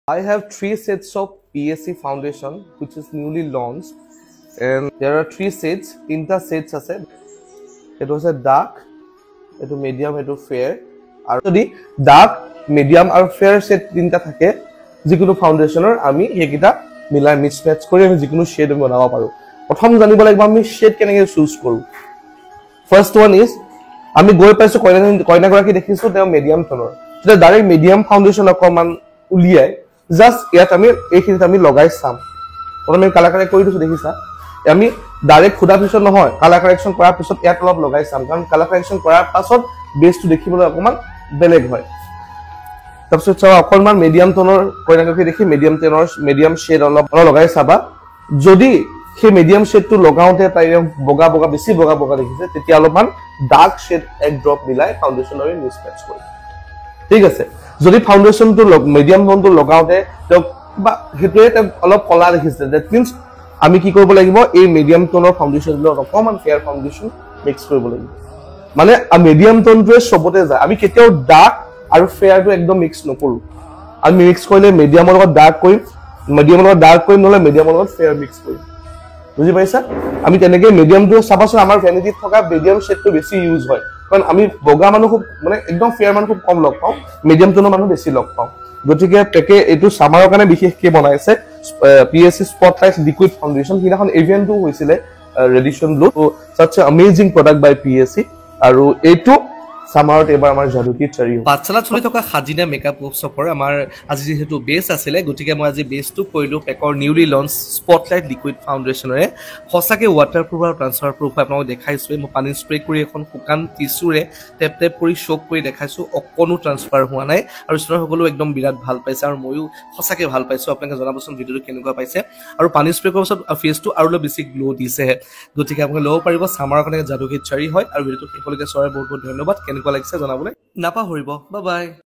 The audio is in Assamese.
I have 3 sets of PSC foundation which is newly launched, and there are 3 sets. তিনটা sets আছে, এটা হচ্ছে ডার্ক, এটা মিডিয়াম, এটা ফেয়ার। আর যদি ডার্ক, মিডিয়াম আর ফেয়ার সেট তিনটা থাকে যিকোনো ফাউন্ডেশনৰ আমি সেইকেইটা মিলাই মিক্স ম্যাচ কৰি আমি যিকোনো শেড বনাব পাৰো। প্ৰথম জানিব লাগিব আমি শেড কেনেকৈ চুজ কৰো। ফাৰ্স্ট ওয়ান ইজ আমি গৈ পাইছো কইনাগৰাকী দেখিছো তেওঁ মিডিয়াম টোনৰ, তেতিয়া ডাইৰেক্ট মিডিয়াম ফাউন্ডেশন অকমান উলিয়াই জাস্ট ইয়াত আমি এইখিনিত আমি লগাই চাম। প্ৰথমে কালাৰ কাৰেক্ট কৰি দিছো দেখিছা, আমি ডাইৰেক্ট খুদা পিছত নহয়, কালাৰ কাৰেকশ্যন কৰাৰ পিছত ইয়াত অলপ লগাই চাম, কাৰণ কালাৰ কাৰেকশ্যন কৰাৰ পাছত বেসটো দেখিবলৈ অকমান বেলেগ হয়। তাৰপিছত চাও অকমান মিডিয়াম টোনৰ কইনাগৰাকী দেখি মিডিয়াম শেড অলপ লগাই চাবা। যদি সেই মিডিয়াম শেডটো লগাওতে তাই বগা বগা বেছি বগা বগা দেখিছে, তেতিয়া অলপমান ডাৰ্ক শেড এক ড্ৰপ মিলাই ফাউন্ডেশন আৰু মিক্স ম্যাচ কৰি, ঠিক আছে। যদি ফাউন্ডেশনটো মিডিয়াম টোনটো লগাওতে বা হেতুৱে অলপ কলা দেখিছে, দ্যাট মিন্স আমি কি কৰিব লাগিব, এই মিডিয়াম টোনৰ ফাউন্ডেশন লগত অকমান ফেয়াৰ ফাউন্ডেশন মিক্স কৰিব লাগিব। মানে মিডিয়াম টোনটোৱে সবতে যায়, আমি কেতিয়াও ডাৰ্ক আৰু ফেয়াৰটো একদম মিক্স নকৰো। আমি মিক্স কৰিলে মিডিয়ামৰ লগত ডাৰ্ক কৰিম, মিডিয়ামৰ লগত ডাৰ্ক কৰিম, নহলে মিডিয়ামৰ লগত ফেয়াৰ মিক্স কৰিম, বুজি পাইছা। আমি তেনেকৈ মিডিয়ামটো চাবাচোন, আমাৰ ভ্যানিটিত থকা মিডিয়াম শেডটো বেছি ইউজ হয়, কাৰণ আমি বগা মানুহ খুব মানে একদম ফেয়াৰ মানুহ খুব কম লগ পাওঁ, মিডিয়াম টোনৰ মানুহ বেছি লগ পাওঁ। গতিকে পেকে এইটো সামাৰৰ কাৰণে বিশেষকৈ বনাইছে PSC স্পটলাইট লিকুইড ফাউন্ডেশন। সিদিনাখন ইভেন্টটো হৈছিলে Radisson blue, such an amazing product by PSC, আৰু এইটো সামাৰত এবাৰ আমাৰ জাদুকী চাৰি পাঠশালাত চলি থকা সাজিনা মেকআপ ৱৰ্কশ্বপৰ আমাৰ আজি যেহেতু বেস আছিলে, গতিকে মই আজি বেসটো কৰিলোঁ পেকৰ নিউলি লঞ্চ স্পটলাইট লিকুইড ফাউণ্ডেশ্যনেৰে। সঁচাকৈ ৱাটাৰপ্ৰুফ আৰু ট্ৰান্সফাৰ প্ৰুফ আপোনালোকক দেখাইছোৱে। মই পানী স্প্ৰে কৰি এখন শুকান টিচুৰে টেপ টেপ কৰি শ্বক কৰি দেখাইছোঁ, অকণো ট্ৰান্সফাৰ হোৱা নাই, আৰু ষ্টুডেণ্টসকলেও একদম বিৰাট ভাল পাইছে, আৰু ময়ো সঁচাকৈ ভাল পাইছোঁ। আপোনালোকে জনাবচোন ভিডিঅ'টো কেনেকুৱা পাইছে, আৰু পানী স্প্ৰে কৰাৰ পিছত ফেচটো আৰু অলপ বেছি গ্ল' দিছেহে। গতিকে আপোনালোকে ল'ব পাৰিব, সামাৰৰ কাৰণে জাদুকী চাৰি হয়। আৰু ভিডিঅ'টো শেষলৈকে চোৱাৰ বহুত বহুত ধন্যবাদ। কেনেকুৱা লাগিছে জনাবলৈ নাপাহৰিব। Bye bye.